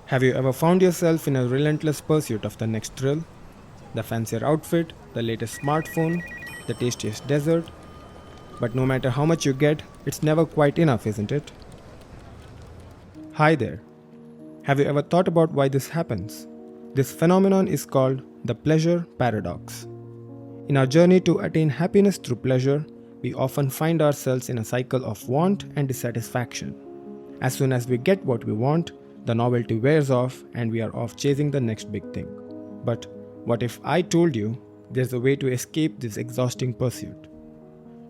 Have you ever found yourself in a relentless pursuit of the next thrill? The fancier outfit, the latest smartphone, the tastiest dessert? But no matter how much you get, it's never quite enough, isn't it? Hi there. Have you ever thought about why this happens? This phenomenon is called the pleasure paradox. In our journey to attain happiness through pleasure, we often find ourselves in a cycle of want and dissatisfaction. As soon as we get what we want, the novelty wears off and we are off chasing the next big thing. But what if I told you there's a way to escape this exhausting pursuit?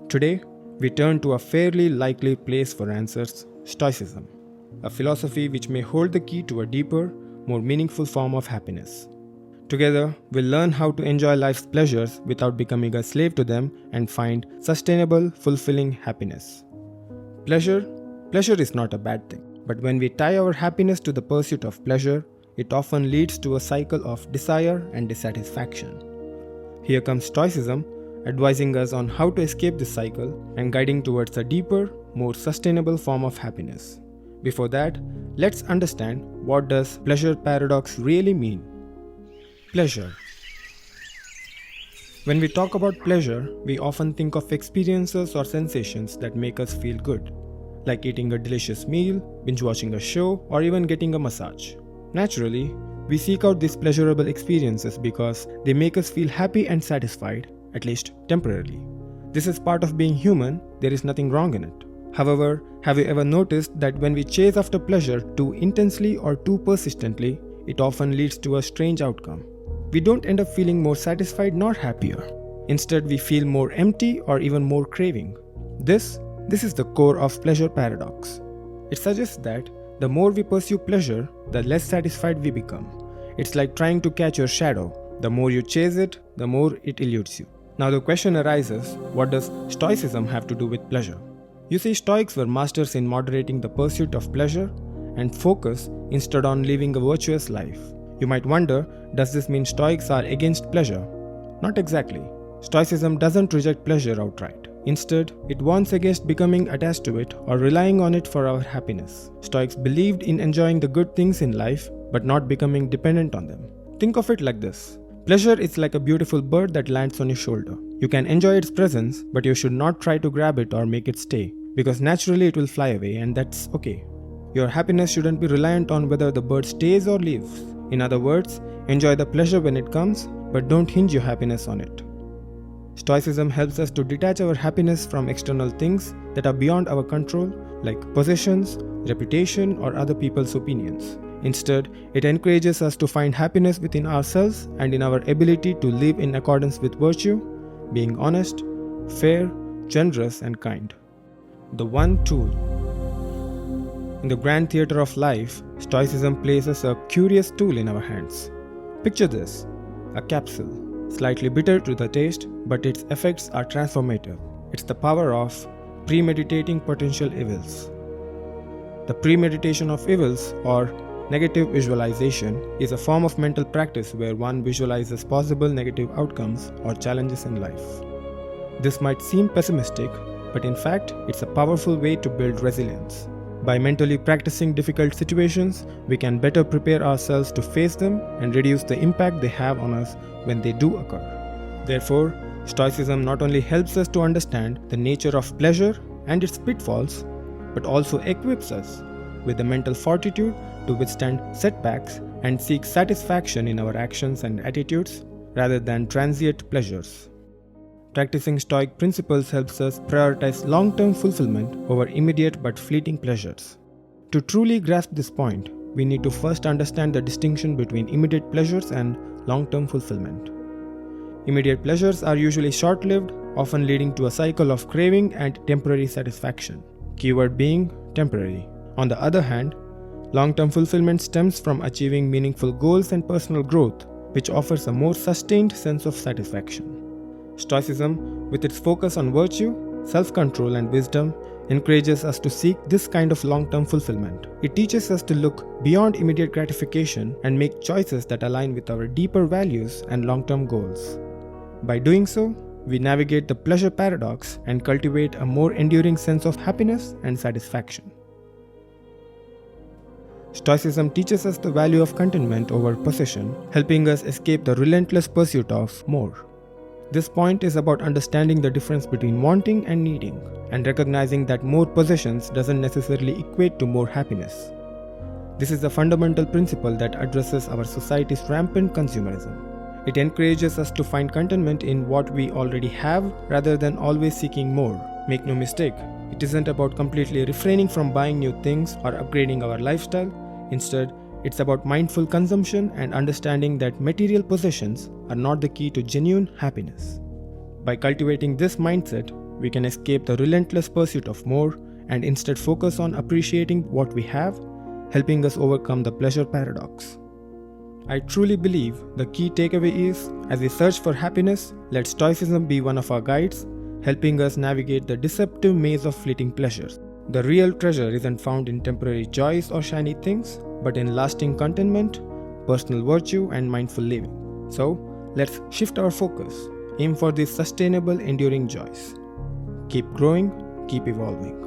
Today, we turn to a fairly likely place for answers: Stoicism, a philosophy which may hold the key to a deeper, more meaningful form of happiness. Together, we'll learn how to enjoy life's pleasures without becoming a slave to them and find sustainable, fulfilling happiness. Pleasure is not a bad thing, but when we tie our happiness to the pursuit of pleasure, it often leads to a cycle of desire and dissatisfaction. Here comes Stoicism, advising us on how to escape this cycle and guiding towards a deeper, more sustainable form of happiness. Before that, let's understand, what does pleasure paradox really mean? Pleasure. When we talk about pleasure, we often think of experiences or sensations that make us feel good, like eating a delicious meal, binge watching a show, or even getting a massage. Naturally, we seek out these pleasurable experiences because they make us feel happy and satisfied, at least temporarily. This is part of being human, there is nothing wrong in it. However, have you ever noticed that when we chase after pleasure too intensely or too persistently, it often leads to a strange outcome? We don't end up feeling more satisfied nor happier. Instead, we feel more empty or even more craving. This is the core of pleasure paradox. It suggests that the more we pursue pleasure, the less satisfied we become. It's like trying to catch your shadow. The more you chase it, the more it eludes you. Now the question arises, what does Stoicism have to do with pleasure? You see, Stoics were masters in moderating the pursuit of pleasure and focus instead on living a virtuous life. You might wonder, does this mean Stoics are against pleasure? Not exactly. Stoicism doesn't reject pleasure outright. Instead, it warns against becoming attached to it or relying on it for our happiness. Stoics believed in enjoying the good things in life, but not becoming dependent on them. Think of it like this. Pleasure is like a beautiful bird that lands on your shoulder. You can enjoy its presence, but you should not try to grab it or make it stay, because naturally it will fly away, and that's okay. Your happiness shouldn't be reliant on whether the bird stays or leaves. In other words, enjoy the pleasure when it comes, but don't hinge your happiness on it. Stoicism helps us to detach our happiness from external things that are beyond our control, like possessions, reputation, or other people's opinions. Instead, it encourages us to find happiness within ourselves and in our ability to live in accordance with virtue, being honest, fair, generous, and kind. The one tool. In the grand theater of life, Stoicism places a curious tool in our hands. Picture this: a capsule, slightly bitter to the taste, but its effects are transformative. It's the power of premeditating potential evils. The premeditation of evils, or negative visualization, is a form of mental practice where one visualizes possible negative outcomes or challenges in life. This might seem pessimistic, but in fact, it's a powerful way to build resilience. By mentally practicing difficult situations, we can better prepare ourselves to face them and reduce the impact they have on us when they do occur. Therefore, Stoicism not only helps us to understand the nature of pleasure and its pitfalls, but also equips us with the mental fortitude to withstand setbacks and seek satisfaction in our actions and attitudes rather than transient pleasures. Practicing Stoic principles helps us prioritize long-term fulfillment over immediate but fleeting pleasures. To truly grasp this point, we need to first understand the distinction between immediate pleasures and long-term fulfillment. Immediate pleasures are usually short-lived, often leading to a cycle of craving and temporary satisfaction. Keyword being temporary. On the other hand, long-term fulfillment stems from achieving meaningful goals and personal growth, which offers a more sustained sense of satisfaction. Stoicism, with its focus on virtue, self-control, and wisdom, encourages us to seek this kind of long-term fulfillment. It teaches us to look beyond immediate gratification and make choices that align with our deeper values and long-term goals. By doing so, we navigate the pleasure paradox and cultivate a more enduring sense of happiness and satisfaction. Stoicism teaches us the value of contentment over possession, helping us escape the relentless pursuit of more. This point is about understanding the difference between wanting and needing, and recognizing that more possessions doesn't necessarily equate to more happiness. This is a fundamental principle that addresses our society's rampant consumerism. It encourages us to find contentment in what we already have rather than always seeking more. Make no mistake, it isn't about completely refraining from buying new things or upgrading our lifestyle. Instead, it's about mindful consumption and understanding that material possessions are not the key to genuine happiness. By cultivating this mindset, we can escape the relentless pursuit of more and instead focus on appreciating what we have, helping us overcome the pleasure paradox. I truly believe the key takeaway is, as we search for happiness, let Stoicism be one of our guides, helping us navigate the deceptive maze of fleeting pleasures. The real treasure isn't found in temporary joys or shiny things, but in lasting contentment, personal virtue, and mindful living. So, let's shift our focus, aim for these sustainable, enduring joys. Keep growing, keep evolving.